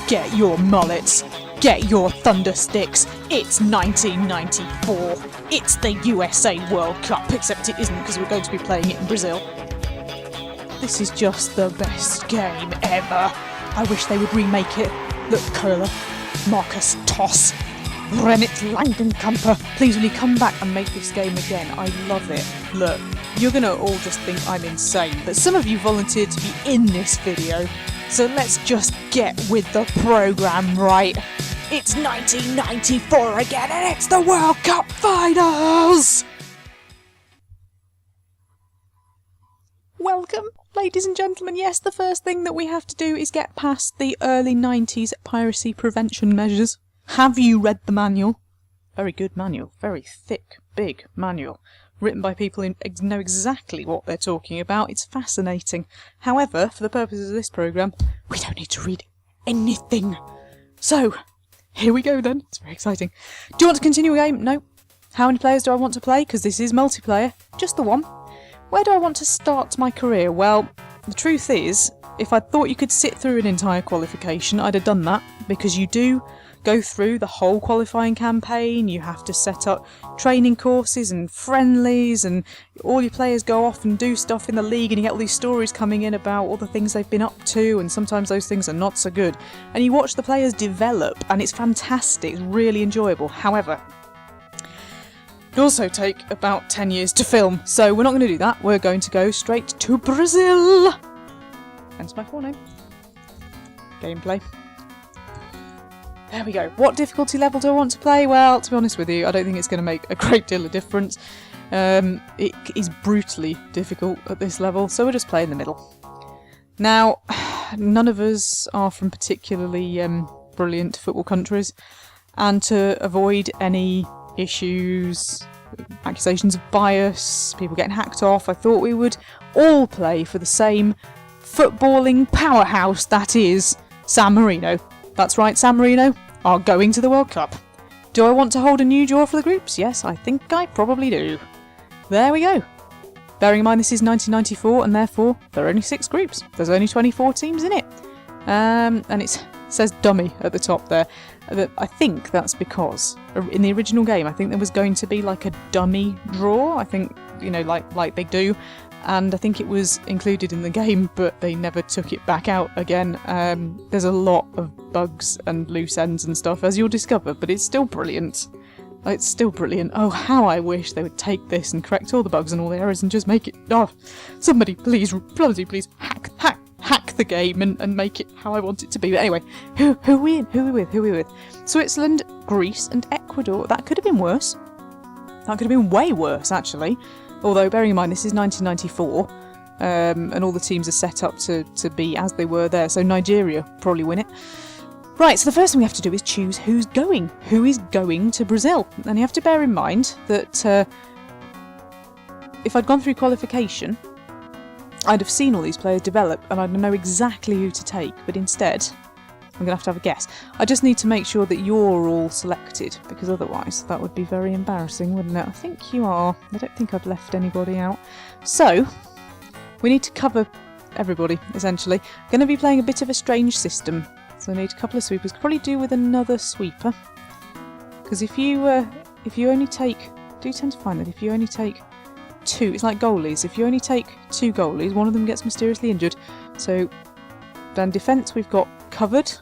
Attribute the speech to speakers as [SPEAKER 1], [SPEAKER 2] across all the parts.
[SPEAKER 1] Get your mullets. Get your thunder sticks. It's 1994. It's the USA World Cup, except it isn't because we're going to be playing it in Brazil. This is just the best game ever. I wish they would remake it. Look, Curler, Marcus Toss, Rennet Langenkamper. Please, will you come back and make this game again? I love it. Look, you're going to all just think I'm insane, but some of you volunteered to be in this video, so let's just get with the programme, right? It's 1994 again, and it's the World Cup Finals! Welcome, ladies and gentlemen. Yes, the first thing that we have to do is get past the early 90s piracy prevention measures. Have you read the manual? Very good manual. Very thick, big manual. Written by people who know exactly what they're talking about. It's fascinating. However, for the purposes of this programme, we don't need to read anything. So, here we go then. It's very exciting. Do you want to continue a game? No. How many players do I want to play? Because this is multiplayer. Just the one. Where do I want to start my career? Well, the truth is, if I thought you could sit through an entire qualification, I'd have done that, because you do go through the whole qualifying campaign. You have to set up training courses and friendlies, and all your players go off and do stuff in the league, and you get all these stories coming in about all the things they've been up to, and sometimes those things are not so good. And you watch the players develop, and it's fantastic, it's really enjoyable. However, it also take about 10 years to film, so we're not going to do that. We're going to go straight to Brazil. Hence my forename. Gameplay. There we go. What difficulty level do I want to play? Well, to be honest with you, I don't think it's going to make a great deal of difference. It is brutally difficult at this level, so we'll just play in the middle. Now, none of us are from particularly brilliant football countries, and to avoid any issues, accusations of bias, people getting hacked off, I thought we would all play for the same footballing powerhouse that is San Marino. That's right, San Marino are going to the World Cup. Do I want to hold a new draw for the groups? Yes, I think I probably do. There we go. Bearing in mind this is 1994 and therefore there are only 6 groups. There's only 24 teams in it. And it says dummy at the top there. I think that's because in the original game I think there was going to be like a dummy draw. I think, you know, like they do. And I think it was included in the game, but they never took it back out again. There's a lot of bugs and loose ends and stuff, as you'll discover, but it's still brilliant. It's still brilliant. Oh, how I wish they would take this and correct all the bugs and all the errors and just make it... Oh, somebody please, please hack the game and make it how I want it to be. But anyway, who are we in? Who are we with? Switzerland, Greece and Ecuador. That could have been worse. That could have been way worse, actually. Although, bearing in mind, this is 1994, and all the teams are set up to be as they were there, so Nigeria probably win it. Right, so the first thing we have to do is choose who's going. Who is going to Brazil? And you have to bear in mind that if I'd gone through qualification, I'd have seen all these players develop, and I'd know exactly who to take, but instead, I'm going to have a guess. I just need to make sure that you're all selected, because otherwise that would be very embarrassing, wouldn't it? I think you are. I don't think I've left anybody out. So, we need to cover everybody, essentially. I'm going to be playing a bit of a strange system, so I need a couple of sweepers. Could probably do with another sweeper, because if you only take... do tend to find that if you only take 2, it's like goalies. If you only take 2 goalies, one of them gets mysteriously injured. So, then defence we've got covered.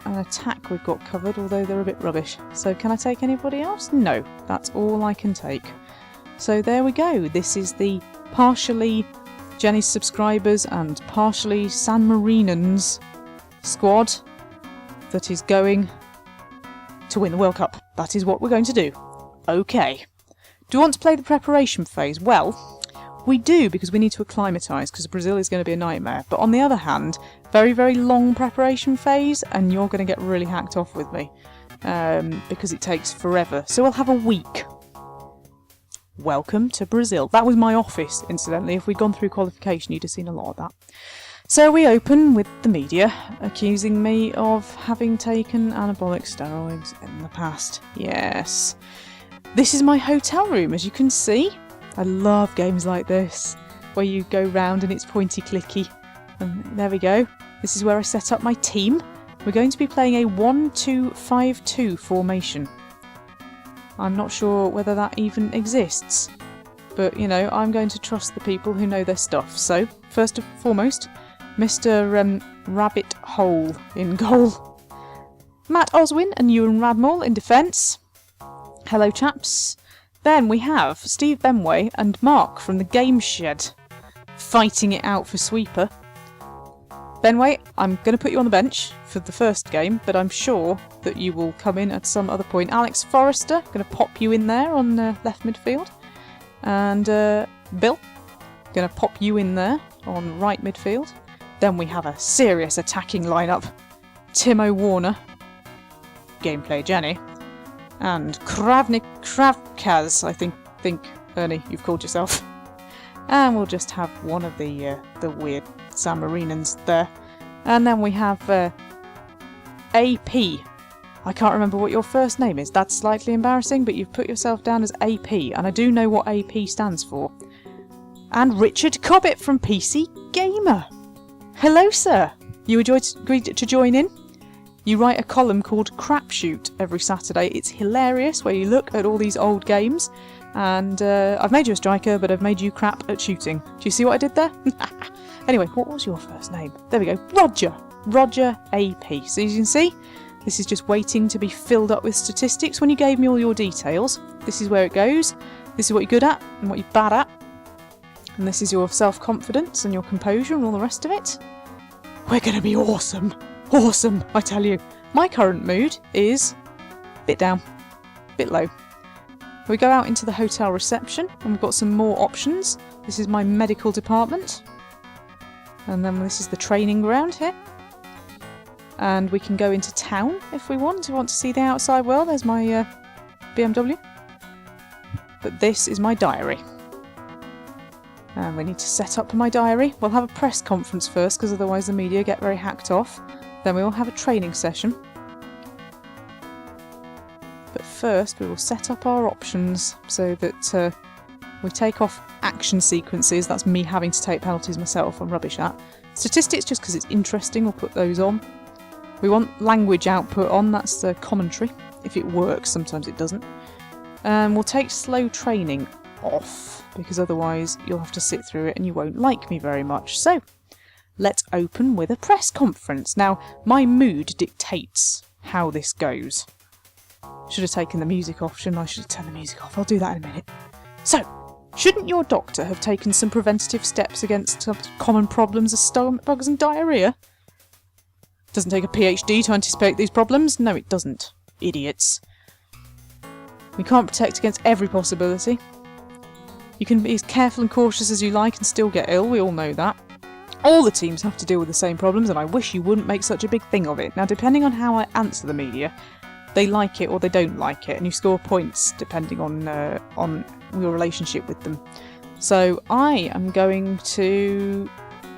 [SPEAKER 1] And attack we've got covered, although they're a bit rubbish. So can I take anybody else? No, that's all I can take. So there we go. This is the partially Jenny's subscribers and partially San Marinans squad that is going to win the World Cup. That is what we're going to do. Okay. Do you want to play the preparation phase? Well, we do, because we need to acclimatise, because Brazil is going to be a nightmare. But on the other hand, very, very long preparation phase, and you're going to get really hacked off with me, because it takes forever. So we'll have a week. Welcome to Brazil. That was my office, incidentally. If we'd gone through qualification, you'd have seen a lot of that. So we open with the media accusing me of having taken anabolic steroids in the past. Yes. This is my hotel room, as you can see. I love games like this, where you go round and it's pointy clicky. And there we go. This is where I set up my team. We're going to be playing a 1-2-5-2 formation. I'm not sure whether that even exists, but you know, I'm going to trust the people who know their stuff. So, first and foremost, Mr. Rabbit Hole in goal. Matt Oswin and Ewan Radmore in defence. Hello chaps. Then we have Steve Benway and Mark from the Game Shed fighting it out for sweeper. Benway, I'm going to put you on the bench for the first game, but I'm sure that you will come in at some other point. Alex Forrester, going to pop you in there on left midfield. And Bill, going to pop you in there on right midfield. Then we have a serious attacking lineup. Timo Warner, gameplay Jenny, and Kravkaz, I think Ernie, you've called yourself. And we'll just have one of the weird San Marinans there. And then we have AP. I can't remember what your first name is. That's slightly embarrassing, but you've put yourself down as AP, and I do know what AP stands for. And Richard Cobbett from PC Gamer. Hello, sir. You agreed to join in? You write a column called Crapshoot every Saturday. It's hilarious, where you look at all these old games, and I've made you a striker, but I've made you crap at shooting. Do you see what I did there? Anyway, what was your first name? There we go. Roger AP. So as you can see, this is just waiting to be filled up with statistics. When you gave me all your details, this is where it goes. This is what you're good at and what you're bad at. And this is your self-confidence and your composure and all the rest of it. We're going to be awesome. Awesome, I tell you. My current mood is a bit down, a bit low. We go out into the hotel reception and we've got some more options. This is my medical department. And then this is the training ground here. And we can go into town if we want. We want to see the outside world. There's my BMW. But this is my diary. And we need to set up my diary. We'll have a press conference first, because otherwise the media get very hacked off. Then we will have a training session. But first we will set up our options so that we take off action sequences. That's me having to take penalties myself. I'm rubbish at. Statistics, just because it's interesting, we'll put those on. We want language output on. That's the commentary. If it works, sometimes it doesn't. We'll take slow training off, because otherwise you'll have to sit through it and you won't like me very much. So, let's open with a press conference. Now, my mood dictates how this goes. Should have taken the music off, shouldn't I? Should have turned the music off. I'll do that in a minute. So, shouldn't your doctor have taken some preventative steps against common problems as stomach bugs and diarrhoea? Doesn't take a PhD to anticipate these problems. No, it doesn't. Idiots. We can't protect against every possibility. You can be as careful and cautious as you like and still get ill, we all know that. All the teams have to deal with the same problems, and I wish you wouldn't make such a big thing of it. Now, depending on how I answer the media, they like it or they don't like it, and you score points depending on your relationship with them. So I am going to...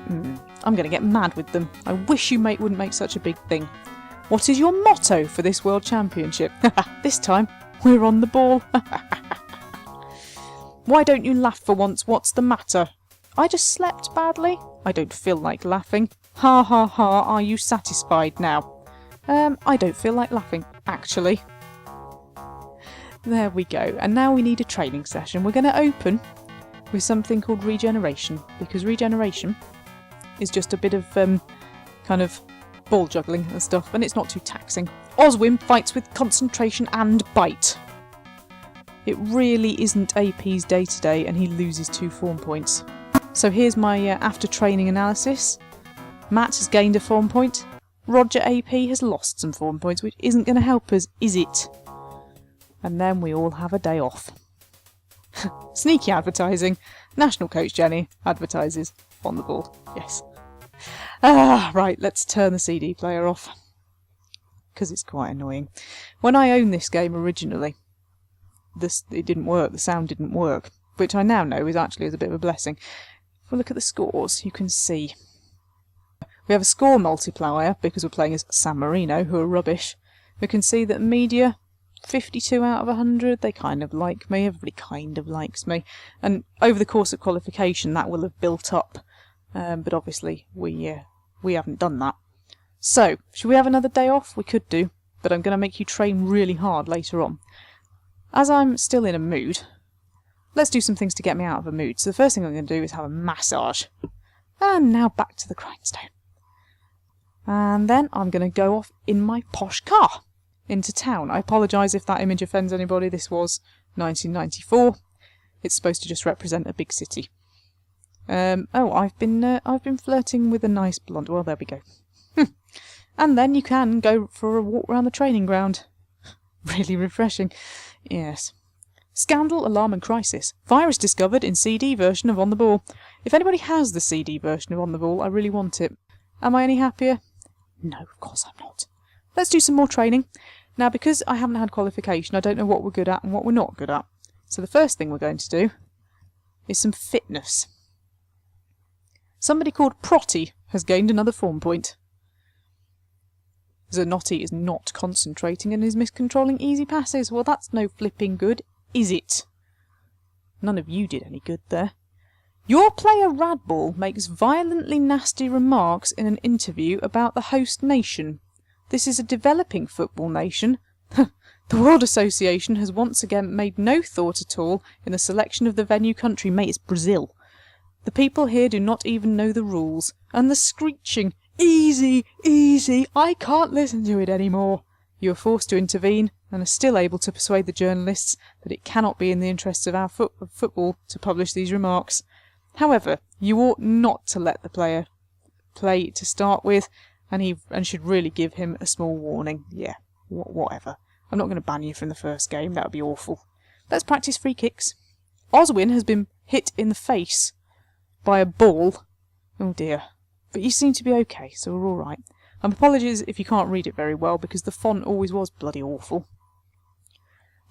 [SPEAKER 1] I'm going to get mad with them. I wish you wouldn't make such a big thing. What is your motto for this World Championship? This time, we're on the ball. Why don't you laugh for once? What's the matter? I just slept badly. I don't feel like laughing. Ha ha ha, are you satisfied now? I don't feel like laughing, actually. There we go. And now we need a training session. We're going to open with something called regeneration, because regeneration is just a bit of kind of ball juggling and stuff, and it's not too taxing. Oswim fights with concentration and bite. It really isn't AP's day-to-day, and he loses 2 form points. So here's my after training analysis. Matt has gained a form point. Roger AP has lost some form points, which isn't going to help us, is it? And then we all have a day off. Sneaky advertising. National coach Jenny advertises on the board. Yes. Right, let's turn the CD player off, because it's quite annoying. When I owned this game originally, it didn't work, the sound didn't work, which I now know is actually a bit of a blessing. If we look at the scores, you can see we have a score multiplier because we're playing as San Marino, who are rubbish. We can see that media, 52 out of 100, they kind of like me, everybody kind of likes me, and over the course of qualification that will have built up, but obviously we we haven't done that. So, should we have another day off? We could do, but I'm going to make you train really hard later on. As I'm still in a mood, let's do some things to get me out of a mood. So the first thing I'm going to do is have a massage. And now back to the grindstone. And then I'm going to go off in my posh car into town. I apologise if that image offends anybody. This was 1994. It's supposed to just represent a big city. I've been flirting with a nice blonde. Well, there we go. And then you can go for a walk around the training ground. Really refreshing. Yes. Scandal, alarm and crisis. Virus discovered in CD version of On the Ball. If anybody has the CD version of On the Ball, I really want it. Am I any happier? No, of course I'm not. Let's do some more training. Now, because I haven't had qualification, I don't know what we're good at and what we're not good at. So the first thing we're going to do is some fitness. Somebody called Protty has gained another form point. Zanotti is not concentrating and is miscontrolling easy passes. Well, that's no flipping good, is it? None of you did any good there. Your player Radball makes violently nasty remarks in an interview about the host nation. This is a developing football nation. The World Association has once again made no thought at all in the selection of the venue country. Mate, it's Brazil. The people here do not even know the rules. And the screeching, easy, easy, I can't listen to it anymore. You are forced to intervene and are still able to persuade the journalists that it cannot be in the interests of our football to publish these remarks. However, you ought not to let the player play to start with, and should really give him a small warning. Yeah, whatever. I'm not going to ban you from the first game, that would be awful. Let's practice free kicks. Oswin has been hit in the face by a ball. Oh dear. But you seem to be okay, so we're alright. Apologies if you can't read it very well, because the font always was bloody awful.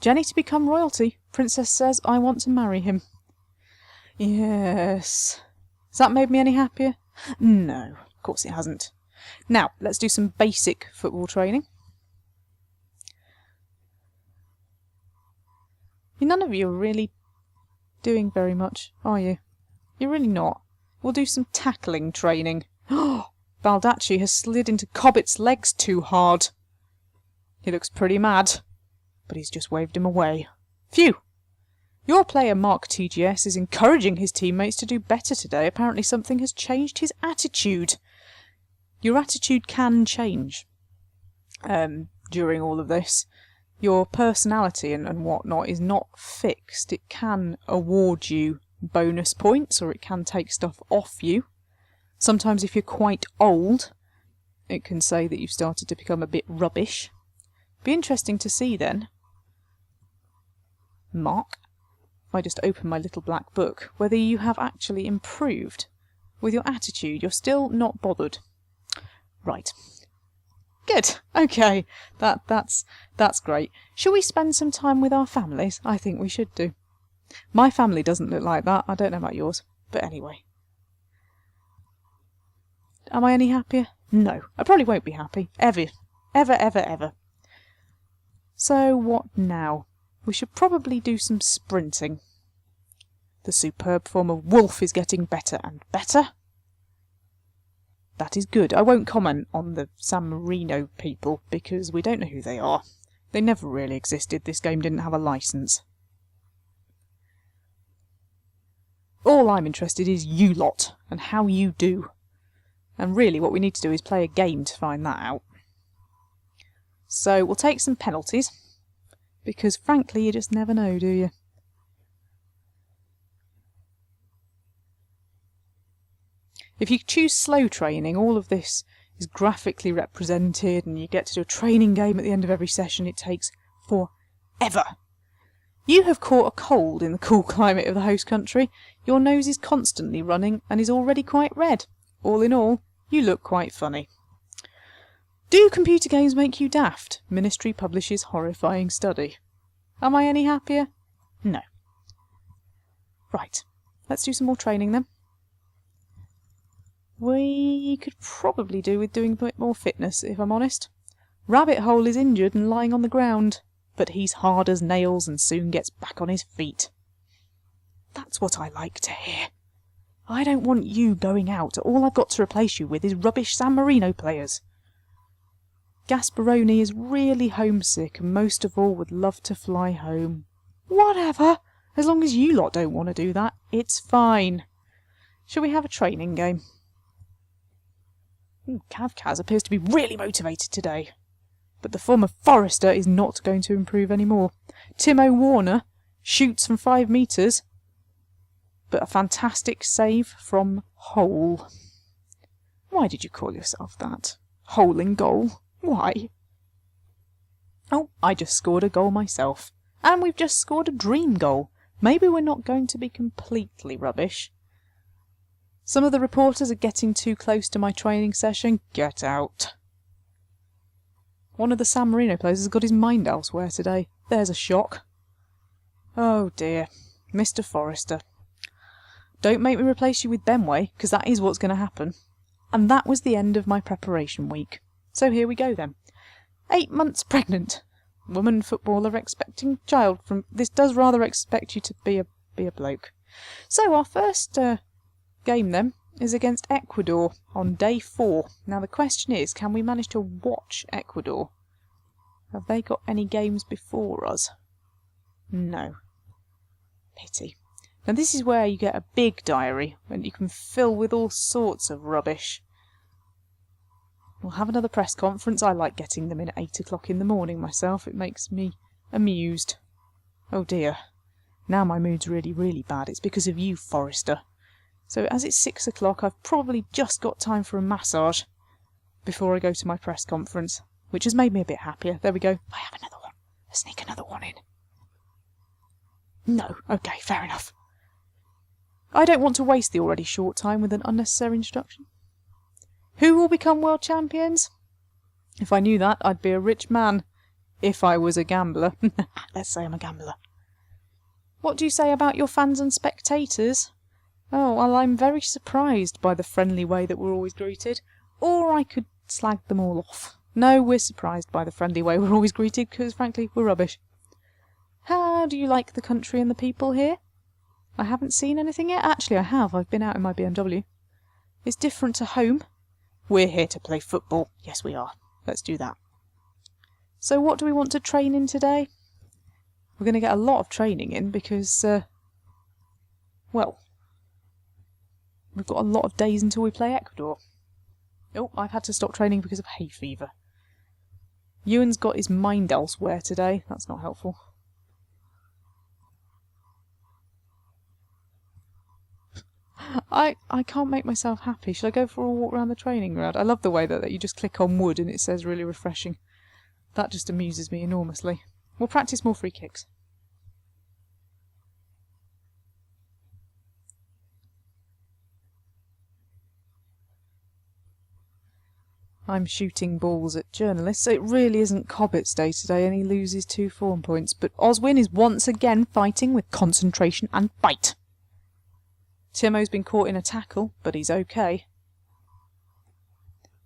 [SPEAKER 1] Jenny to become royalty. Princess says I want to marry him. Yes. Has that made me any happier? No, of course it hasn't. Now, let's do some basic football training. None of you are really doing very much, are you? You're really not. We'll do some tackling training. Baldacci has slid into Cobbett's legs too hard. He looks pretty mad, but he's just waved him away. Phew! Your player Mark TGS is encouraging his teammates to do better today. Apparently something has changed his attitude. Your attitude can change during all of this. Your personality and whatnot is not fixed. It can award you bonus points, or it can take stuff off you. Sometimes if you're quite old, it can say that you've started to become a bit rubbish. Be interesting to see then, Mark, if I just open my little black book, whether you have actually improved with your attitude. You're still not bothered. Right. Good. Okay. That's great. Shall we spend some time with our families? I think we should do. My family doesn't look like that. I don't know about yours. But anyway. Am I any happier? No. I probably won't be happy. Ever. Ever, ever, ever. So what now? We should probably do some sprinting. The superb form of wolf is getting better and better. That is good. I won't comment on the San Marino people, because we don't know who they are. They never really existed. This game didn't have a licence. All I'm interested is you lot, and how you do. And really what we need to do is play a game to find that out. So we'll take some penalties, because frankly you just never know, do you? If you choose slow training, all of this is graphically represented and you get to do a training game at the end of every session. It takes forever. You have caught a cold in the cool climate of the host country. Your nose is constantly running and is already quite red. All in all, you look quite funny. Do computer games make you daft? Ministry publishes horrifying study. Am I any happier? No. Right, let's do some more training then. We could probably do with doing a bit more fitness, if I'm honest. Rabbit Hole is injured and lying on the ground, but he's hard as nails and soon gets back on his feet. That's what I like to hear. I don't want you going out. All I've got to replace you with is rubbish San Marino players. Gasparoni is really homesick and most of all would love to fly home. Whatever! As long as you lot don't want to do that, it's fine. Shall we have a training game? Kavkaz appears to be really motivated today. But the former Forrester is not going to improve anymore. Timo Warner shoots from 5 metres, but a fantastic save from Hole. Why did you call yourself that? Hole in goal? Why? Oh, I just scored a goal myself. And we've just scored a dream goal. Maybe we're not going to be completely rubbish. Some of the reporters are getting too close to my training session. Get out. One of the San Marino players has got his mind elsewhere today. There's a shock. Oh dear. Mr. Forrester. Don't make me replace you with Benway, because that is what's going to happen. And that was the end of my preparation week. So here we go then. 8 months pregnant. Woman footballer expecting child from... This does rather expect you to be a bloke. So our first game then is against Ecuador on day 4. Now the question is, can we manage to watch Ecuador? Have they got any games before us? No. Pity. Now this is where you get a big diary and you can fill with all sorts of rubbish. We'll have another press conference. I like getting them in at 8 o'clock in the morning myself. It makes me amused. Oh dear. Now my mood's really, really bad. It's because of you, Forrester. So as it's 6 o'clock, I've probably just got time for a massage before I go to my press conference, which has made me a bit happier. There we go. I have another one. Let's sneak another one in. No. Okay, fair enough. I don't want to waste the already short time with an unnecessary introduction. Who will become world champions? If I knew that, I'd be a rich man. If I was a gambler. Let's say I'm a gambler. What do you say about your fans and spectators? Oh, well, I'm very surprised by the friendly way that we're always greeted. Or I could slag them all off. No, we're surprised by the friendly way we're always greeted, because, frankly, we're rubbish. How do you like the country and the people here? I haven't seen anything yet. Actually, I have. I've been out in my BMW. It's different to home. We're here to play football. Yes, we are. Let's do that. So what do we want to train in today? We're going to get a lot of training in because, well, we've got a lot of days until we play Ecuador. Oh, I've had to stop training because of hay fever. Ewan's got his mind elsewhere today. That's not helpful. I can't make myself happy. Should I go for a walk around the training ground? I love the way that you just click on wood and it says really refreshing. That just amuses me enormously. We'll practice more free kicks. I'm shooting balls at journalists. It really isn't Cobbett's day today and he loses 2 form points. But Oswin is once again fighting with concentration and fight. Timo's been caught in a tackle, but he's okay.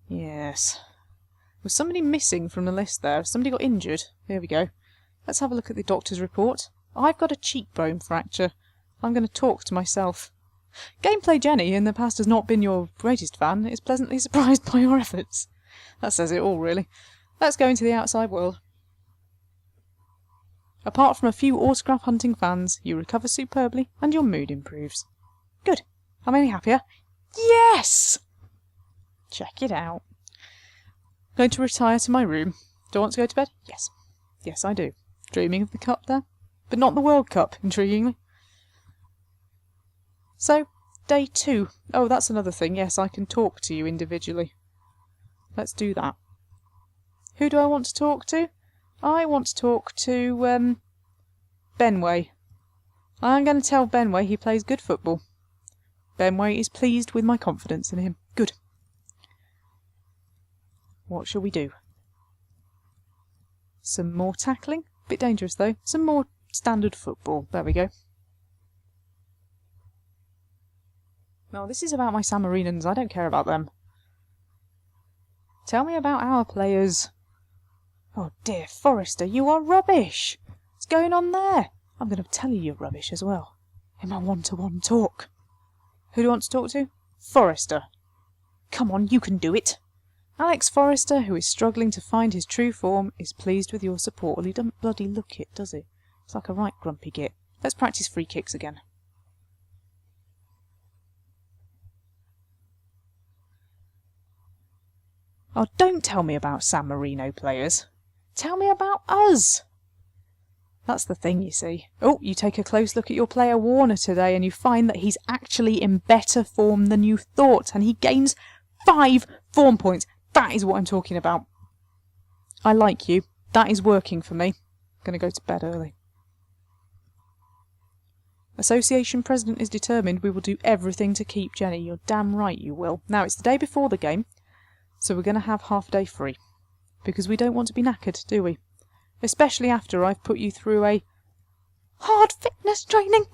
[SPEAKER 1] Yes. Was somebody missing from the list there? Somebody got injured? Here we go. Let's have a look at the doctor's report. I've got a cheekbone fracture. I'm going to talk to myself. Gameplay Jenny in the past has not been your greatest fan. Is pleasantly surprised by your efforts. That says it all, really. Let's go into the outside world. Apart from a few autograph hunting fans, you recover superbly and your mood improves. Good. I'm any happier. Yes! Check it out. Going to retire to my room. Do I want to go to bed? Yes. Yes, I do. Dreaming of the cup there. But not the World Cup, intriguingly. So, day 2. Oh, that's another thing. Yes, I can talk to you individually. Let's do that. Who do I want to talk to? I want to talk to, Benway. I'm going to tell Benway he plays good football. Benway is pleased with my confidence in him. Good. What shall we do? Some more tackling? Bit dangerous though. Some more standard football. There we go. No, this is about my San Marinans. I don't care about them. Tell me about our players. Oh dear, Forrester, you are rubbish. What's going on there? I'm going to tell you you're rubbish as well. In my one-to-one talk. Who do you want to talk to? Forrester. Come on, you can do it. Alex Forrester, who is struggling to find his true form, is pleased with your support. Well, he doesn't bloody look it, does he? It's like a right grumpy git. Let's practice free kicks again. Oh, don't tell me about San Marino players. Tell me about us. That's the thing, you see. Oh, you take a close look at your player Warner today and you find that he's actually in better form than you thought, and he gains 5 form points. That is what I'm talking about. I like you. That is working for me. I'm going to go to bed early. Association president is determined we will do everything to keep Jenny. You're damn right you will. Now, it's the day before the game, so we're going to have half a day free. Because we don't want to be knackered, do we? Especially after I've put you through a hard fitness training.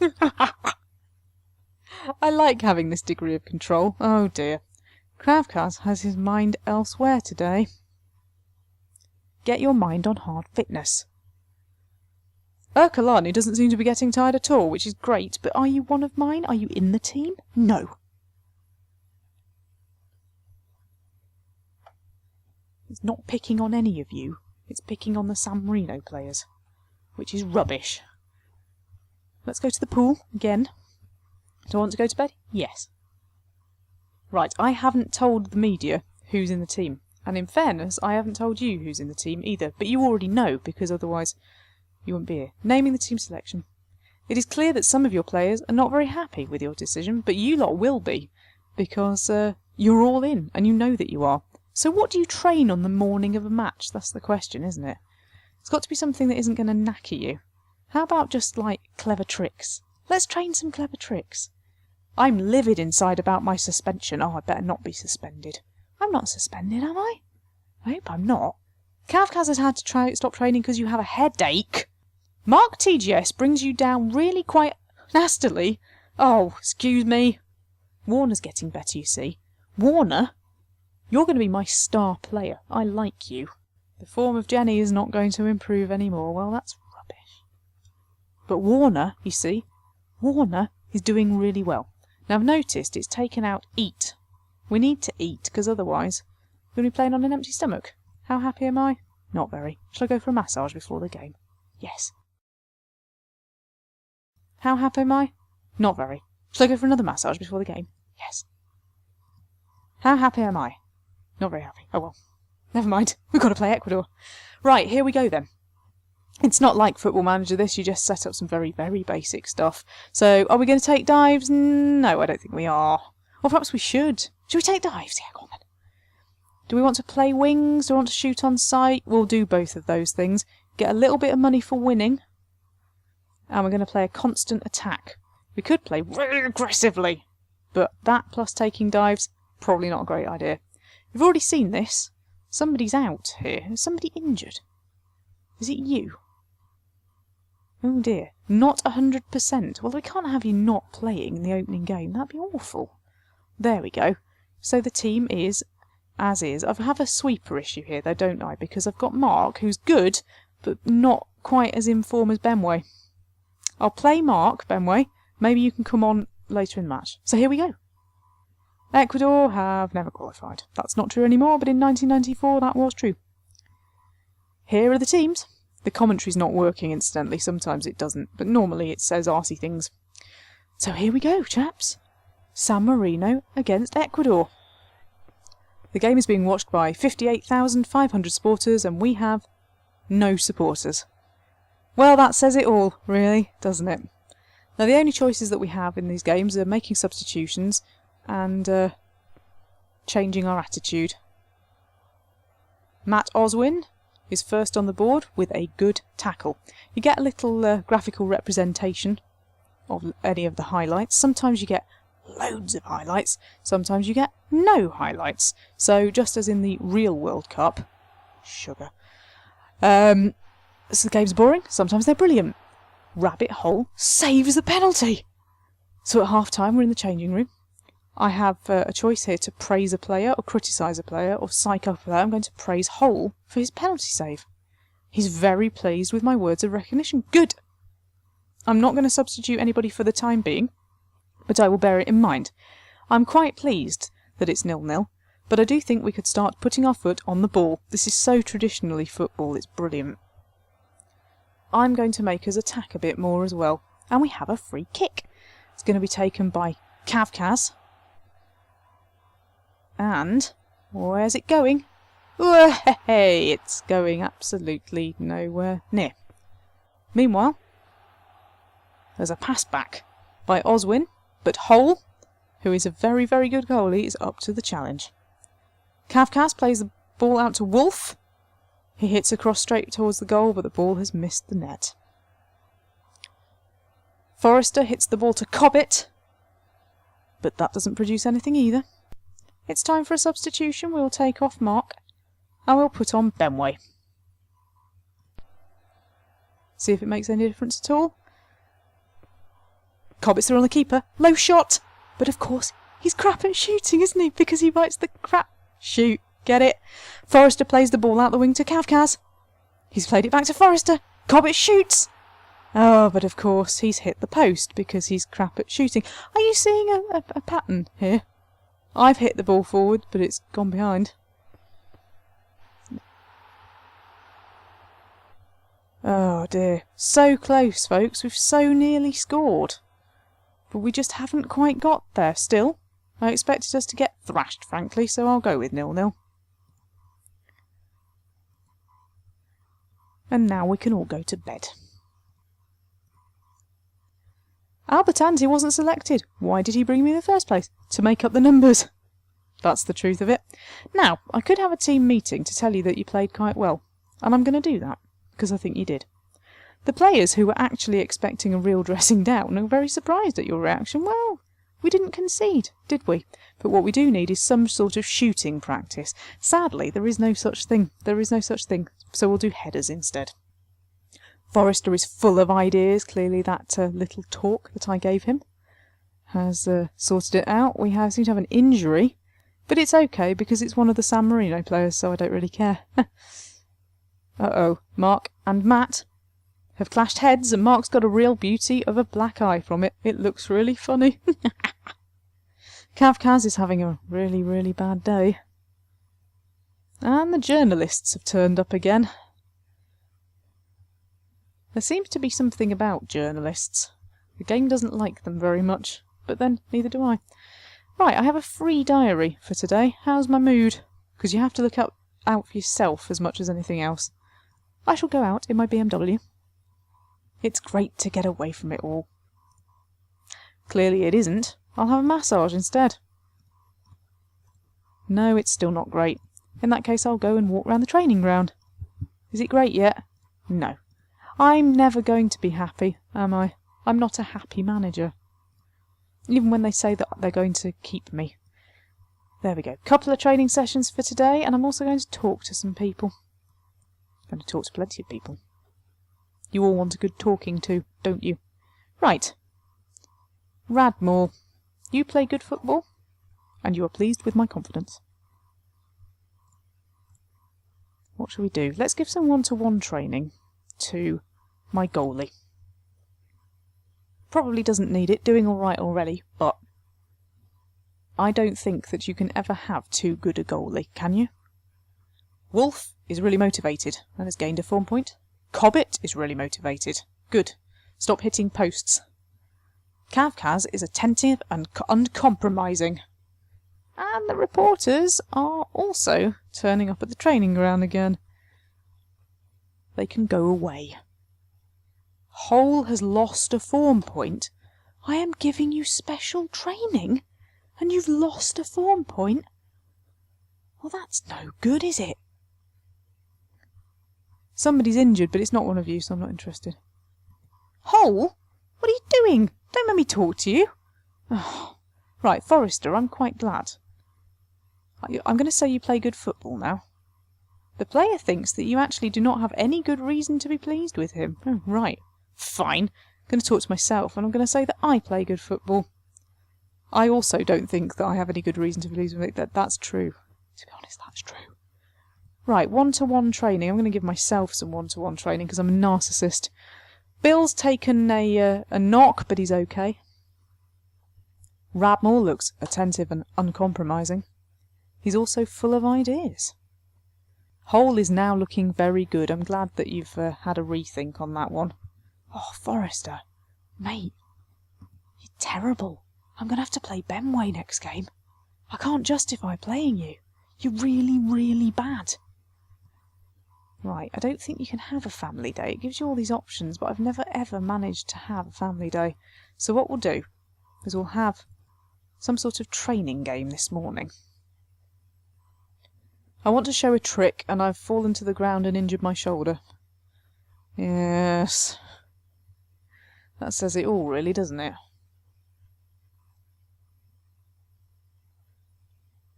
[SPEAKER 1] I like having this degree of control. Oh dear. Kravkaz has his mind elsewhere today. Get your mind on hard fitness. Ercolani doesn't seem to be getting tired at all, which is great, but are you one of mine? Are you in the team? No. It's not picking on any of you. It's picking on the San Marino players, which is rubbish. Let's go to the pool again. Do I want to go to bed? Yes. Right, I haven't told the media who's in the team. And in fairness, I haven't told you who's in the team either. But you already know, because otherwise you wouldn't be here. Naming the team selection. It is clear that some of your players are not very happy with your decision, but you lot will be, because you're all in, and you know that you are. So what do you train on the morning of a match? That's the question, isn't it? It's got to be something that isn't going to knacker you. How about just, like, clever tricks? Let's train some clever tricks. I'm livid inside about my suspension. Oh, I better not be suspended. I'm not suspended, am I? I hope I'm not. Kavkaz has had to stop training because you have a headache. Mark TGS brings you down really quite nastily. Oh, excuse me. Warner's getting better, you see. Warner? You're going to be my star player. I like you. The form of Jenny is not going to improve anymore. Well, that's rubbish. But Warner, you see, Warner is doing really well. Now, I've noticed it's taken out eat. We need to eat, because otherwise we're going to be playing on an empty stomach. How happy am I? Not very. Shall I go for a massage before the game? Yes. How happy am I? Not very. Shall I go for another massage before the game? Yes. How happy am I? Not very happy. Oh well. Never mind. We've got to play Ecuador. Right, here we go then. It's not like Football Manager this, you just set up some very, very basic stuff. So, are we going to take dives? No, I don't think we are. Or perhaps we should. Should we take dives? Yeah, go on then. Do we want to play wings? Do we want to shoot on sight? We'll do both of those things. Get a little bit of money for winning. And we're going to play a constant attack. We could play really aggressively. But that plus taking dives, probably not a great idea. You've already seen this. Somebody's out here. Is somebody injured? Is it you? Oh dear. Not 100%. Well, we can't have you not playing in the opening game. That'd be awful. There we go. So the team is as is. I have a sweeper issue here though, don't I? Because I've got Mark, who's good, but not quite as in form as Benway. I'll play Mark, Benway. Maybe you can come on later in the match. So here we go. Ecuador have never qualified. That's not true anymore, but in 1994 that was true. Here are the teams. The commentary's not working, incidentally. Sometimes it doesn't, but normally it says arsey things. So here we go, chaps. San Marino against Ecuador. The game is being watched by 58,500 supporters, and we have no supporters. Well, that says it all, really, doesn't it? Now, the only choices that we have in these games are making substitutions and changing our attitude. Matt Oswin is first on the board with a good tackle. You get a little graphical representation of any of the highlights. Sometimes you get loads of highlights, sometimes you get no highlights. So just as in the real World Cup, sugar. So the game's boring, sometimes they're brilliant. Rabbit Hole saves the penalty. So at half time we're in the changing room. I have a choice here to praise a player or criticise a player or psych up a player. I'm going to praise Hole for his penalty save. He's very pleased with my words of recognition. Good! I'm not going to substitute anybody for the time being, but I will bear it in mind. I'm quite pleased that it's 0-0, but I do think we could start putting our foot on the ball. This is so traditionally football, it's brilliant. I'm going to make us attack a bit more as well, and we have a free kick. It's going to be taken by Kavkaz. And where's it going? Hey, it's going absolutely nowhere near. Meanwhile, there's a pass back by Oswin, but Hole, who is a very, very good goalie, is up to the challenge. Kavkaz plays the ball out to Wolf. He hits across straight towards the goal, but the ball has missed the net. Forrester hits the ball to Cobbett, but that doesn't produce anything either. It's time for a substitution. We'll take off Mark, and we'll put on Benway. See if it makes any difference at all. Cobbett's there on the keeper. Low shot! But of course, he's crap at shooting, isn't he? Because he writes the crap shoot. Get it? Forrester plays the ball out the wing to Kavkaz. He's played it back to Forrester. Cobbett shoots! Oh, but of course, he's hit the post because he's crap at shooting. Are you seeing a pattern here? I've hit the ball forward, but it's gone behind. Oh dear. So close, folks. We've so nearly scored. But we just haven't quite got there still. I expected us to get thrashed, frankly, so I'll go with 0-0. And now we can all go to bed. Albert Anti wasn't selected. Why did he bring me in the first place? To make up the numbers. That's the truth of it. Now, I could have a team meeting to tell you that you played quite well. And I'm going to do that, because I think you did. The players who were actually expecting a real dressing down are very surprised at your reaction. Well, we didn't concede, did we? But what we do need is some sort of shooting practice. Sadly, there is no such thing. So we'll do headers instead. Forrester is full of ideas. Clearly that little talk that I gave him has sorted it out. We seem to have an injury, but it's okay because it's one of the San Marino players, so I don't really care. Uh-oh. Mark and Matt have clashed heads, and Mark's got a real beauty of a black eye from it. It looks really funny. Kavkaz is having a really, really bad day. And the journalists have turned up again. There seems to be something about journalists. The game doesn't like them very much, but then neither do I. Right, I have a free diary for today. How's my mood? Because you have to look out for yourself as much as anything else. I shall go out in my BMW. It's great to get away from it all. Clearly it isn't. I'll have a massage instead. No, it's still not great. In that case, I'll go and walk round the training ground. Is it great yet? No. I'm never going to be happy, am I? I'm not a happy manager. Even when they say that they're going to keep me. There we go. Couple of training sessions for today, and I'm also going to talk to some people. I'm going to talk to plenty of people. You all want a good talking to, don't you? Right. Radmore, you play good football, and you are pleased with my confidence. What shall we do? Let's give some one-to-one training to my goalie. Probably doesn't need it, doing all right already, but I don't think that you can ever have too good a goalie, can you? Wolf is really motivated and has gained a form point. Cobbett is really motivated. Good. Stop hitting posts. Kavkaz is attentive and uncompromising. And the reporters are also turning up at the training ground again. They can go away. Hole has lost a form point. I am giving you special training, and you've lost a form point? Well, that's no good, is it? Somebody's injured, but it's not one of you, so I'm not interested. Hole? What are you doing? Don't let me talk to you. Oh. Right, Forrester, I'm quite glad. I'm going to say you play good football now. The player thinks that you actually do not have any good reason to be pleased with him. Oh, right. Fine. I'm going to talk to myself, and I'm going to say that I play good football. I also don't think that I have any good reason to be pleased with it. That's true. To be honest, that's true. Right, one-to-one training. I'm going to give myself some one-to-one training because I'm a narcissist. Bill's taken a knock, but he's okay. Radmore looks attentive and uncompromising. He's also full of ideas. Hole is now looking very good. I'm glad that you've had a rethink on that one. Oh, Forrester. Mate. You're terrible. I'm going to have to play Benway next game. I can't justify playing you. You're really, really bad. Right, I don't think you can have a family day. It gives you all these options, but I've never ever managed to have a family day. So what we'll do is we'll have some sort of training game this morning. I want to show a trick, and I've fallen to the ground and injured my shoulder. Yes. That says it all, really, doesn't it?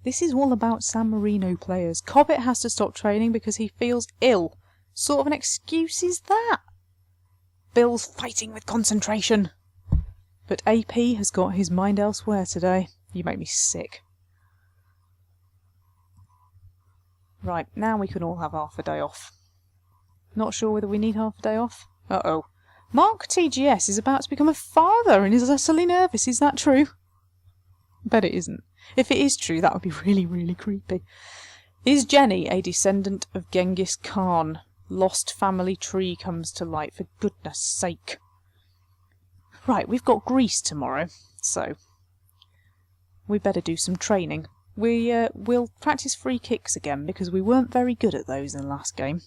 [SPEAKER 1] This is all about San Marino players. Cobbett has to stop training because he feels ill. Sort of an excuse is that? Bill's fighting with concentration. But AP has got his mind elsewhere today. You make me sick. Right, now we can all have half a day off. Not sure whether we need half a day off? Uh-oh. Mark TGS is about to become a father and is utterly nervous. Is that true? I bet it isn't. If it is true, that would be really, really creepy. Is Jenny a descendant of Genghis Khan? Lost family tree comes to light, for goodness sake. Right, we've got Greece tomorrow, so we better do some training. We'll practice free kicks again, because we weren't very good at those in the last game.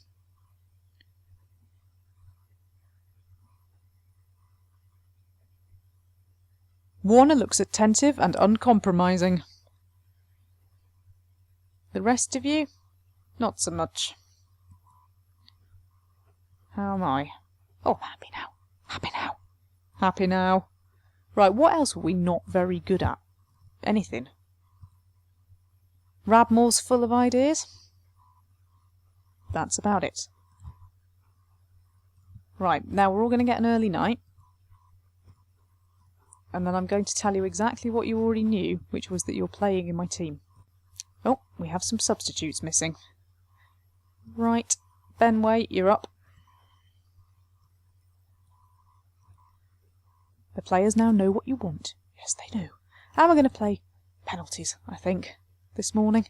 [SPEAKER 1] Warner looks attentive and uncompromising. The rest of you? Not so much. How am I? Oh, I'm happy now. Happy now. Happy now. Right, what else were we not very good at? Anything. Radmore's full of ideas. That's about it. Right, now we're all going to get an early night. And then I'm going to tell you exactly what you already knew, which was that you're playing in my team. Oh, we have some substitutes missing. Right, Benway, you're up. The players now know what you want. Yes, they do. And we're going to play penalties, I think, this morning.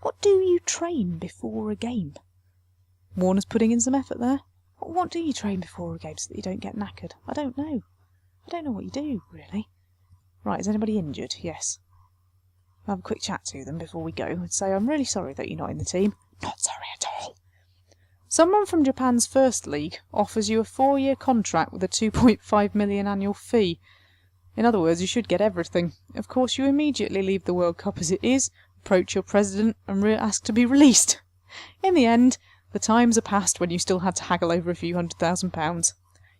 [SPEAKER 1] What do you train before a game? Warner's putting in some effort there. What do you train before a game so that you don't get knackered? I don't know. I don't know what you do, really. Right, is anybody injured? Yes. I'll have a quick chat to them before we go and say I'm really sorry that you're not in the team. Not sorry at all. Someone from Japan's First League offers you a 4-year contract with a 2.5 million annual fee. In other words, you should get everything. Of course, you immediately leave the World Cup as it is, approach your president and ask to be released. In the end, the times are past when you still had to haggle over a few £100,000.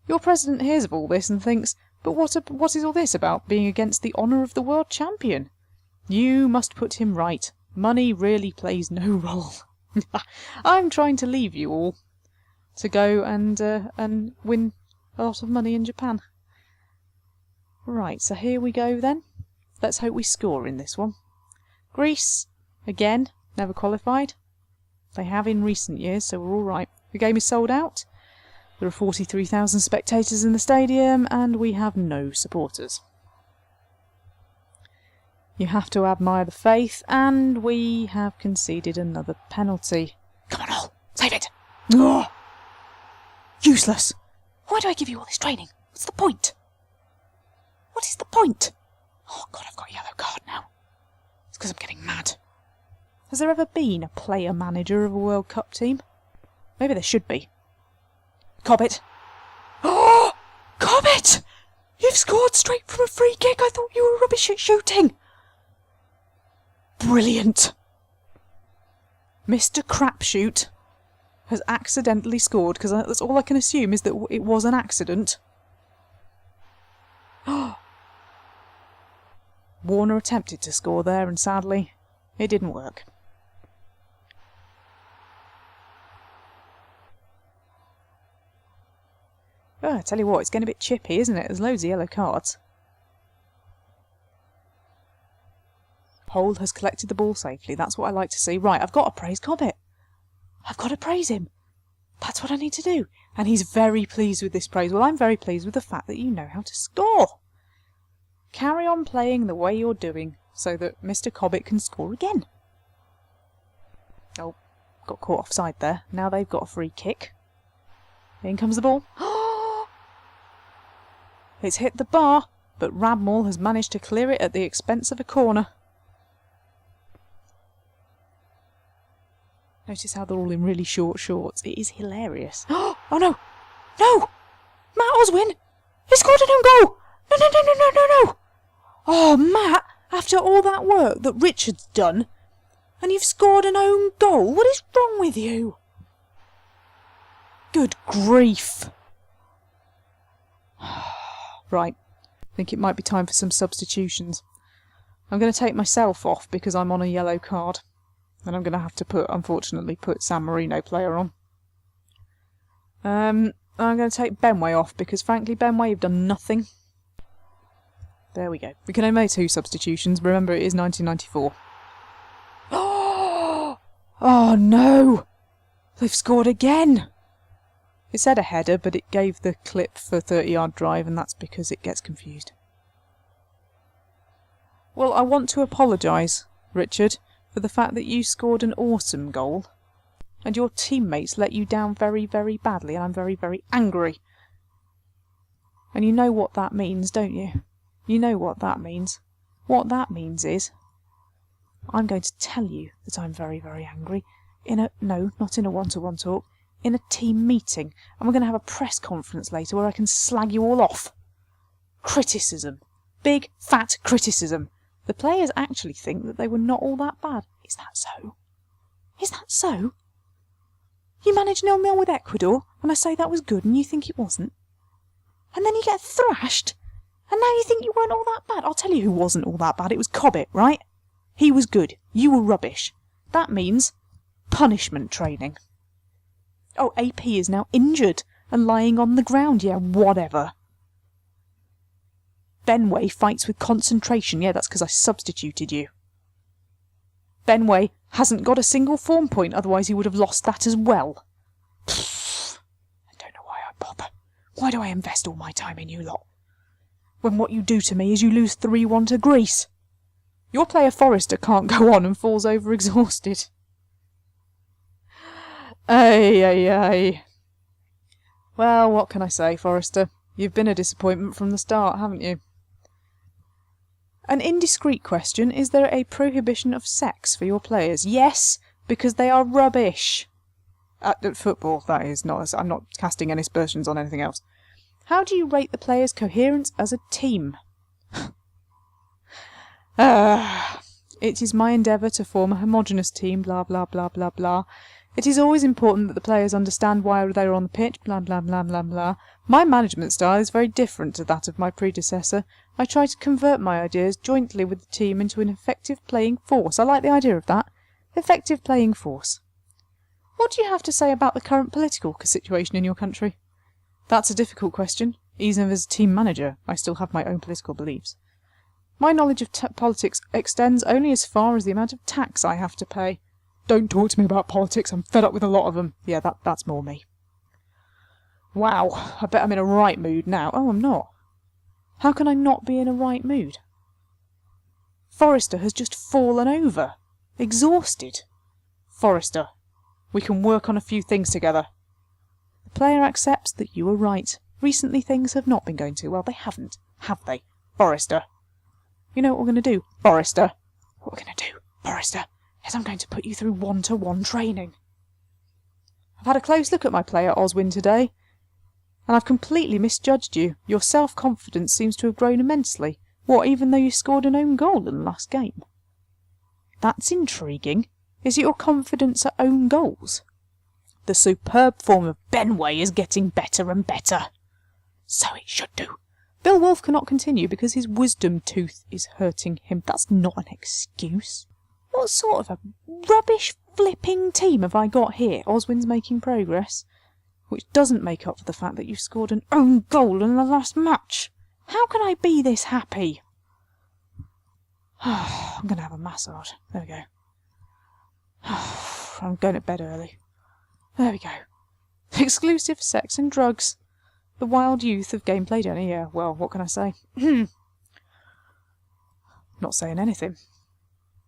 [SPEAKER 1] Your president hears of all this and thinks, but what is all this about being against the honour of the world champion? You must put him right. Money really plays no role. I'm trying to leave you all to go and win a lot of money in Japan. Right, so here we go then. Let's hope we score in this one. Greece, again, never qualified. They have in recent years, so we're all right. The game is sold out. There are 43,000 spectators in the stadium, and we have no supporters. You have to admire the faith, and we have conceded another penalty. Come on, all, save it! Ugh. Useless! Why do I give you all this training? What's the point? What is the point? Oh God, I've got a yellow card now. It's because I'm getting mad. Has there ever been a player manager of a World Cup team? Maybe there should be. Cobbett. Oh! Cobbett! You've scored straight from a free kick. I thought you were rubbish at shooting. Brilliant. Mr. Crapshoot has accidentally scored, because that's all I can assume is that it was an accident. Warner attempted to score there, and sadly, it didn't work. Oh, I tell you what, it's getting a bit chippy, isn't it? There's loads of yellow cards. Hole has collected the ball safely. That's what I like to see. Right, I've got to praise Cobbett. I've got to praise him. That's what I need to do. And he's very pleased with this praise. Well, I'm very pleased with the fact that you know how to score. Carry on playing the way you're doing, so that Mr. Cobbett can score again. Oh, got caught offside there. Now they've got a free kick. In comes the ball. It's hit the bar, but Radmall has managed to clear it at the expense of a corner. Notice how they're all in really short shorts. It is hilarious. Oh no! No! Matt Oswin! He scored an own goal! No, no, no, no, no, no, no! Oh, Matt, after all that work that Richard's done, and you've scored an own goal? What is wrong with you? Good grief. Right, I think it might be time for some substitutions. I'm going to take myself off because I'm on a yellow card. And I'm going to have to unfortunately put San Marino player on. I'm going to take Benway off because frankly, Benway, you've done nothing. There we go. We can only make 2 substitutions. Remember, it is 1994. Oh no! They've scored again! It said a header, but it gave the clip for 30-yard drive, and that's because it gets confused. Well, I want to apologise, Richard, for the fact that you scored an awesome goal, and your teammates let you down very, very badly, and I'm very, very angry. And you know what that means, don't you? You know what that means. What that means is, I'm going to tell you that I'm very, very angry no, not in a one-to-one talk, in a team meeting, and we're going to have a press conference later where I can slag you all off. Criticism. Big, fat criticism. The players actually think that they were not all that bad. Is that so? Is that so? You managed 0-0 with Ecuador, and I say that was good, and you think it wasn't? And then you get thrashed, and now you think you weren't all that bad? I'll tell you who wasn't all that bad. It was Cobbett, right? He was good. You were rubbish. That means punishment training. Oh, AP is now injured and lying on the ground. Yeah, whatever. Benway fights with concentration. Yeah, that's because I substituted you. Benway hasn't got a single form point, otherwise he would have lost that as well. Pfft, I don't know why I bother. Why do I invest all my time in you lot? When what you do to me is you lose 3-1 to Greece. Your player Forrester can't go on and falls over exhausted. Ay, ay, ay. Well, what can I say, Forrester? You've been a disappointment from the start, haven't you? An indiscreet question, is there a prohibition of sex for your players? Yes, because they are rubbish. At football, that is. I'm not casting any aspersions on anything else. How do you rate the players' coherence as a team? It is my endeavour to form a homogeneous team, blah blah blah blah blah. It is always important that the players understand why they are on the pitch, blah blah blah blah blah. My management style is very different to that of my predecessor. I try to convert my ideas jointly with the team into an effective playing force. I like the idea of that. Effective playing force. What do you have to say about the current political situation in your country? That's a difficult question. Even as a team manager, I still have my own political beliefs. My knowledge of politics extends only as far as the amount of tax I have to pay. Don't talk to me about politics, I'm fed up with a lot of them. Yeah, that's more me. Wow, I bet I'm in a right mood now. Oh, I'm not. How can I not be in a right mood? Forrester has just fallen over. Exhausted. Forrester, we can work on a few things together. The player accepts that you were right. Recently things have not been going too well. They haven't, have they? Forrester. You know what we're going to do, Forrester? What we're going to do, Forrester, is I'm going to put you through one-to-one training. I've had a close look at my player Oswin today, and I've completely misjudged you. Your self-confidence seems to have grown immensely. What, even though you scored an own goal in the last game? That's intriguing. Is it your confidence at own goals? The superb form of Benway is getting better and better. So it should do. Bill Wolfe cannot continue because his wisdom tooth is hurting him. That's not an excuse. What sort of a rubbish flipping team have I got here? Oswin's making progress, which doesn't make up for the fact that you scored an own goal in the last match. How can I be this happy? I'm going to have a massage. There we go. I'm going to bed early. There we go. Exclusive sex and drugs. The wild youth of gameplay, Jenny. Yeah, well, what can I say? Not saying anything.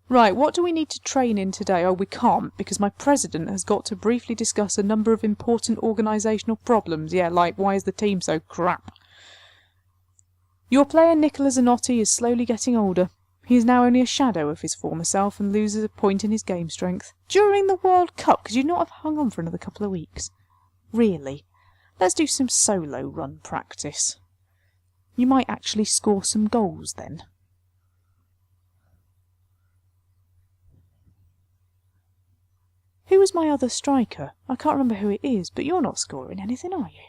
[SPEAKER 1] Right, what do we need to train in today? Oh, we can't, because my president has got to briefly discuss a number of important organisational problems. Yeah, like, why is the team so crap? Your player Nicola Zanotti is slowly getting older. He is now only a shadow of his former self and loses a point in his game strength. During the World Cup, could you not have hung on for another couple of weeks? Really? Let's do some solo run practice. You might actually score some goals then. Who was my other striker? I can't remember who it is, but you're not scoring anything, are you?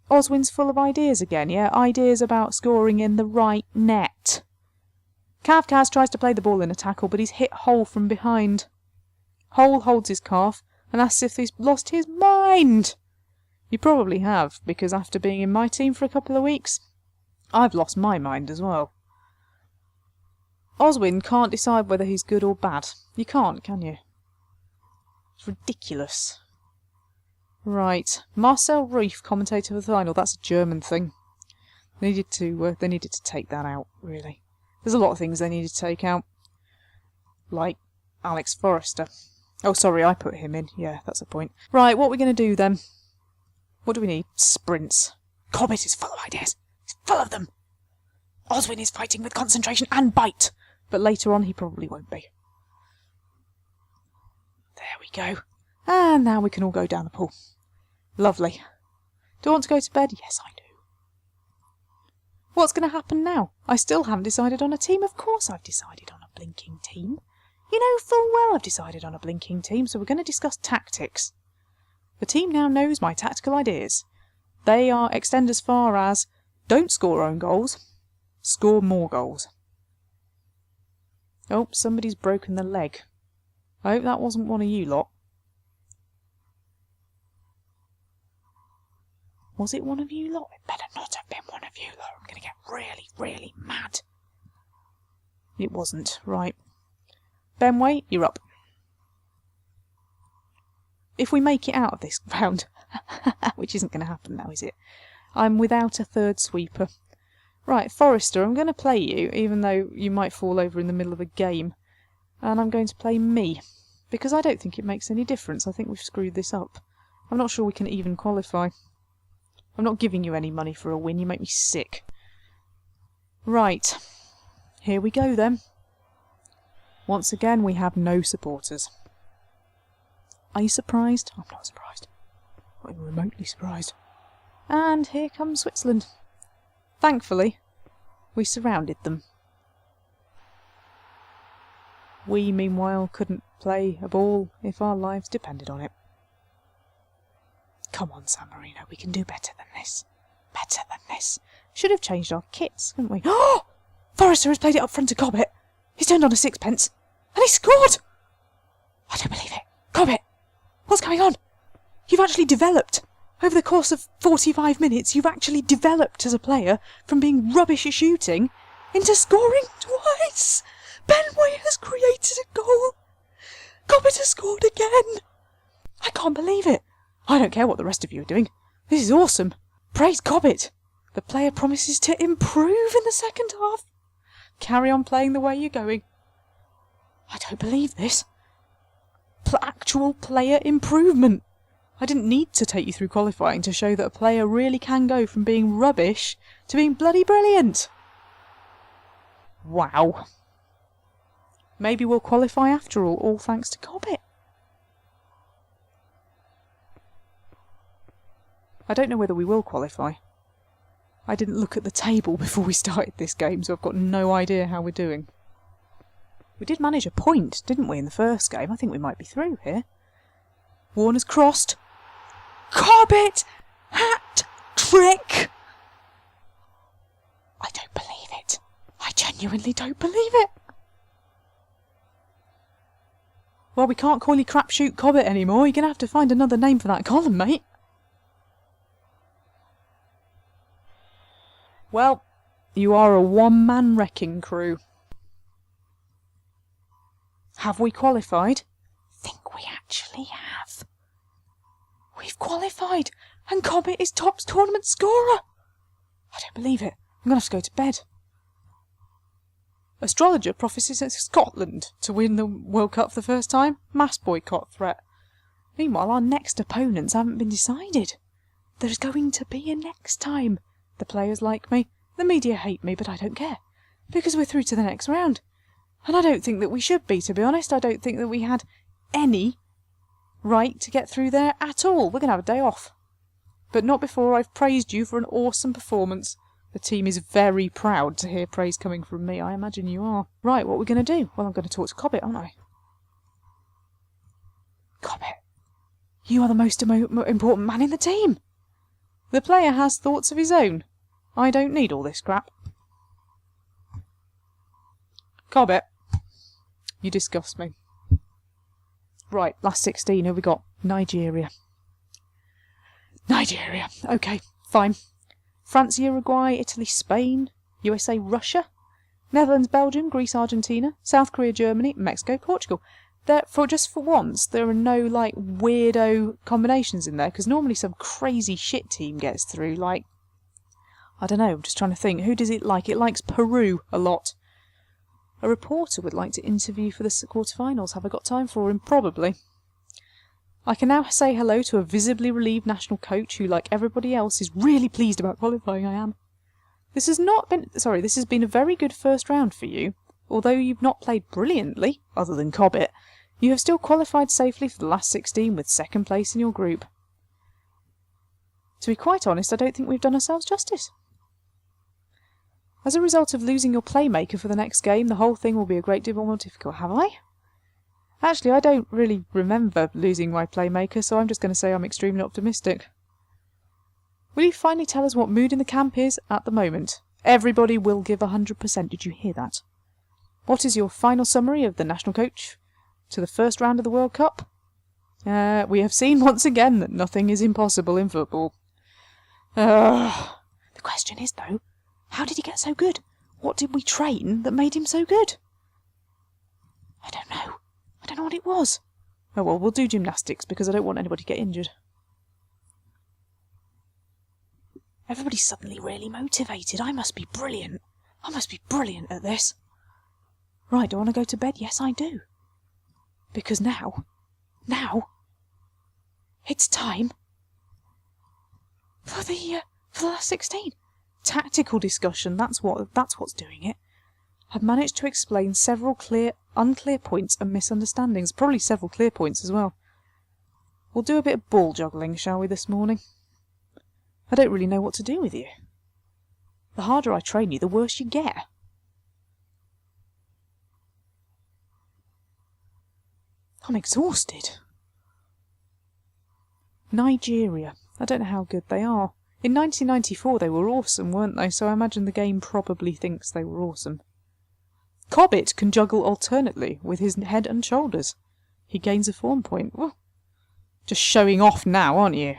[SPEAKER 1] Oswin's full of ideas again, yeah? Ideas about scoring in the right net. Kavkaz tries to play the ball in a tackle, but he's hit Hole from behind. Hole holds his calf and asks if he's lost his mind. You probably have, because after being in my team for a couple of weeks, I've lost my mind as well. Oswin can't decide whether he's good or bad. You can't, can you? It's ridiculous. Right, Marcel Reif, commentator for the final. That's a German thing. They needed to take that out, really. There's a lot of things they needed to take out. Like Alex Forrester. Oh, sorry, I put him in. Yeah, that's the point. Right, what are we going to do then? What do we need? Sprints. Cobbett is full of ideas. He's full of them. Oswin is fighting with concentration and bite. But later on he probably won't be. There we go. And now we can all go down the pool. Lovely. Do I want to go to bed? Yes, I do. What's going to happen now? I still haven't decided on a team. Of course I've decided on a blinking team. You know full well I've decided on a blinking team, so we're going to discuss tactics. The team now knows my tactical ideas. They extend as far as don't score own goals, score more goals. Oh, somebody's broken the leg. I hope that wasn't one of you lot. Was it one of you lot? It better not have been one of you lot. I'm going to get really, really mad. It wasn't. Right. Benway, you're up. If we make it out of this round, which isn't going to happen now, is it? I'm without a third sweeper. Right, Forrester, I'm going to play you, even though you might fall over in the middle of a game. And I'm going to play me, because I don't think it makes any difference. I think we've screwed this up. I'm not sure we can even qualify. I'm not giving you any money for a win, you make me sick. Right, here we go then. Once again, we have no supporters. Are you surprised? I'm not surprised. Not even remotely surprised. And here comes Switzerland. Thankfully, we surrounded them. We, meanwhile, couldn't play a ball if our lives depended on it. Come on, San Marino, we can do better than this. Better than this. Should have changed our kits, couldn't we? Oh! Forrester has played it up front to Cobbett. He's turned on a sixpence. And he scored! I don't believe it. Cobbett! What's going on? You've actually developed. Over the course of 45 minutes, you've actually developed as a player from being rubbish at shooting into scoring twice. Benway has created a goal. Cobbett has scored again. I can't believe it. I don't care what the rest of you are doing. This is awesome. Praise Cobbett. The player promises to improve in the second half. Carry on playing the way you're going. I don't believe this. Actual player improvement. I didn't need to take you through qualifying to show that a player really can go from being rubbish to being bloody brilliant. Wow. Maybe we'll qualify after all thanks to Cobbett. I don't know whether we will qualify. I didn't look at the table before we started this game, so I've got no idea how we're doing. We did manage a point, didn't we, in the first game? I think we might be through here. Warner's crossed. Cobbett! Hat-trick! I don't believe it. I genuinely don't believe it. Well, we can't call you Crapshoot Cobbett anymore. You're going to have to find another name for that column, mate. Well, you are a one-man wrecking crew. Have we qualified? Think we actually have. We've qualified, and Cobbett is top tournament scorer. I don't believe it. I'm going to have to go to bed. Astrologer prophesies Scotland to win the World Cup for the first time. Mass boycott threat. Meanwhile, our next opponents haven't been decided. There's going to be a next time. The players like me. The media hate me, but I don't care. Because we're through to the next round. And I don't think that we should be, to be honest. I don't think that we had any right to get through there at all. We're going to have a day off. But not before I've praised you for an awesome performance. The team is very proud to hear praise coming from me. I imagine you are. Right, what are we going to do? Well, I'm going to talk to Cobbett, aren't I? Cobbett, you are the most important man in the team. The player has thoughts of his own. I don't need all this crap. Cobbett, you disgust me. Right, last 16, who have we got? Nigeria. Nigeria, okay, fine. France, Uruguay, Italy, Spain, USA, Russia, Netherlands, Belgium, Greece, Argentina, South Korea, Germany, Mexico, Portugal. Just for once, there are no, like, weirdo combinations in there, because normally some crazy shit team gets through, like, I don't know, I'm just trying to think. Who does it like? It likes Peru a lot. A reporter would like to interview for the quarterfinals. Have I got time for him? Probably. I can now say hello to a visibly relieved national coach who, like everybody else, is really pleased about qualifying. I am. This has been a very good first round for you. Although you've not played brilliantly, other than Cobbett, you have still qualified safely for the last 16 with second place in your group. To be quite honest, I don't think we've done ourselves justice. As a result of losing your playmaker for the next game, the whole thing will be a great deal more difficult, have I? Actually, I don't really remember losing my playmaker, so I'm just going to say I'm extremely optimistic. Will you finally tell us what mood in the camp is at the moment? Everybody will give 100%. Did you hear that? What is your final summary of the national coach to the first round of the World Cup? We have seen once again that nothing is impossible in football. The question is, though, how did he get so good? What did we train that made him so good? I don't know. I don't know what it was. Oh well, we'll do gymnastics because I don't want anybody to get injured. Everybody's suddenly really motivated. I must be brilliant. I must be brilliant at this. Right, do I want to go to bed? Yes, I do. Because now, it's time for the last 16. Tactical discussion, that's what's doing it. I've managed to explain several unclear points and misunderstandings. Probably several clear points as well. We'll do a bit of ball juggling, shall we, this morning? I don't really know what to do with you. The harder I train you, the worse you get. I'm exhausted. Nigeria. I don't know how good they are. In 1994 they were awesome, weren't they? So I imagine the game probably thinks they were awesome. Cobbett can juggle alternately with his head and shoulders. He gains a form point. Well, just showing off now, aren't you?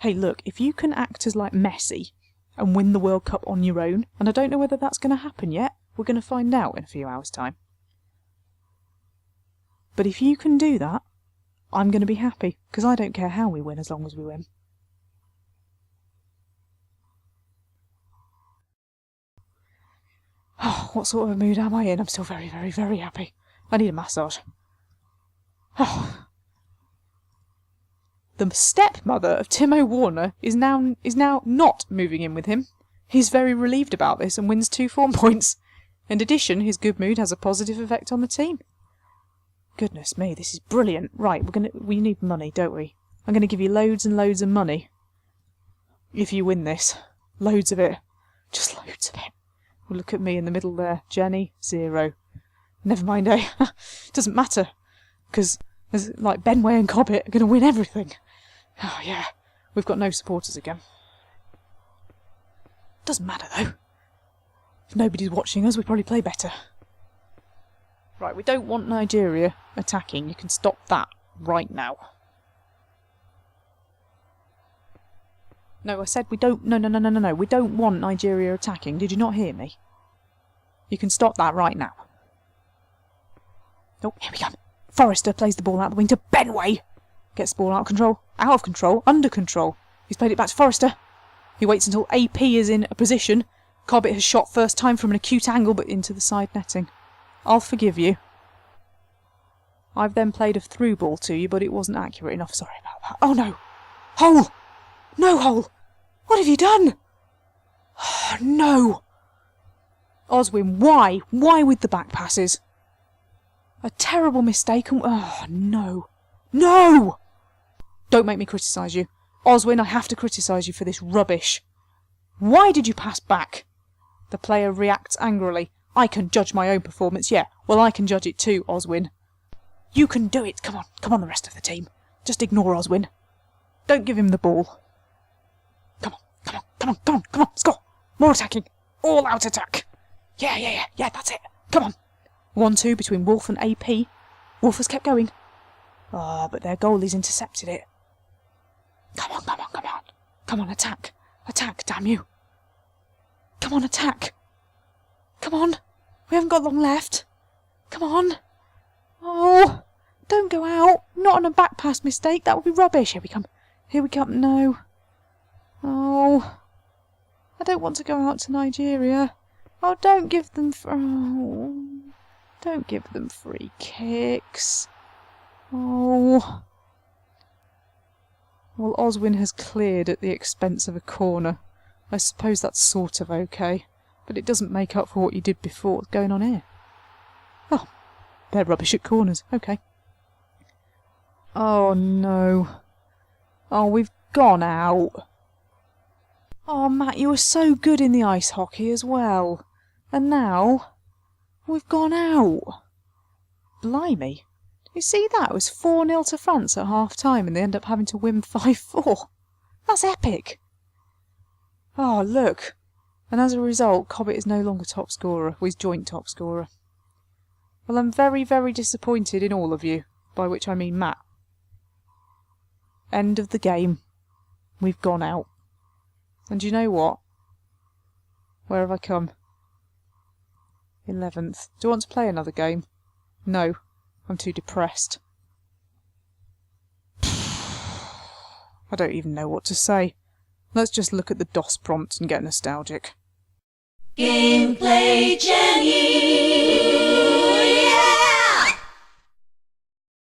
[SPEAKER 1] Hey, look, if you can act as like Messi and win the World Cup on your own, and I don't know whether that's going to happen yet, we're going to find out in a few hours' time. But if you can do that, I'm going to be happy, because I don't care how we win as long as we win. Oh, what sort of a mood am I in? I'm still very, very, very happy. I need a massage. Oh. The stepmother of Timo Werner is now not moving in with him. He's very relieved about this and wins 2 form points. In addition, his good mood has a positive effect on the team. Goodness me, this is brilliant. Right, we need money, don't we? I'm going to give you loads and loads of money. If you win this. Loads of it. Just loads of it. Well, look at me in the middle there. Jenny, 0. Never mind, eh? Doesn't matter. Because, like, Benway and Cobbett are going to win everything. Oh, yeah. We've got no supporters again. Doesn't matter, though. If nobody's watching us, we probably play better. Right, we don't want Nigeria attacking. You can stop that right now. No, I said we don't... No. We don't want Nigeria attacking. Did you not hear me? You can stop that right now. Oh, here we go. Forrester plays the ball out the wing to Benway. Gets the ball out of control, under control. He's played it back to Forrester. He waits until AP is in a position. Cobbett has shot first time from an acute angle but into the side netting. I'll forgive you. I've then played a through ball to you, but it wasn't accurate enough. Sorry about that. Oh no! Hole! No hole! What have you done? Oh, no! Oswin, why? Why with the back passes? A terrible mistake and... Oh, no. No! Don't make me criticise you. Oswin, I have to criticise you for this rubbish. Why did you pass back? The player reacts angrily. I can judge my own performance. Yeah, well, I can judge it too, Oswin. You can do it. Come on, the rest of the team. Just ignore Oswin. Don't give him the ball. Come on, score! More attacking! All out attack! Yeah, that's it! Come on! 1-2 between Wolf and AP. Wolf has kept going. Ah, but their goalie's intercepted it. Come on! Come on, attack! Attack, damn you! Come on, attack! Come on! We haven't got long left! Come on! Oh! Don't go out! Not on a back pass mistake, that would be rubbish! Here we come, no! Oh! I don't want to go out to Nigeria. Oh, don't give them... don't give them free kicks. Oh. Well, Oswin has cleared at the expense of a corner. I suppose that's sort of okay, but it doesn't make up for what you did before. What's going on here? Oh, they're rubbish at corners. Okay. Oh, no. Oh, we've gone out. Oh, Matt, you were so good in the ice hockey as well. And now, we've gone out. Blimey. You see that? It was 4-0 to France at half-time and they end up having to win 5-4. That's epic. Oh, look. And as a result, Cobbett is no longer top scorer. Well, he's joint top scorer. Well, I'm very, very disappointed in all of you, by which I mean Matt. End of the game. We've gone out. And you know what? Where have I come? 11th. Do you want to play another game? No. I'm too depressed. I don't even know what to say. Let's just look at the DOS prompt and get nostalgic.
[SPEAKER 2] Gameplay Jenny!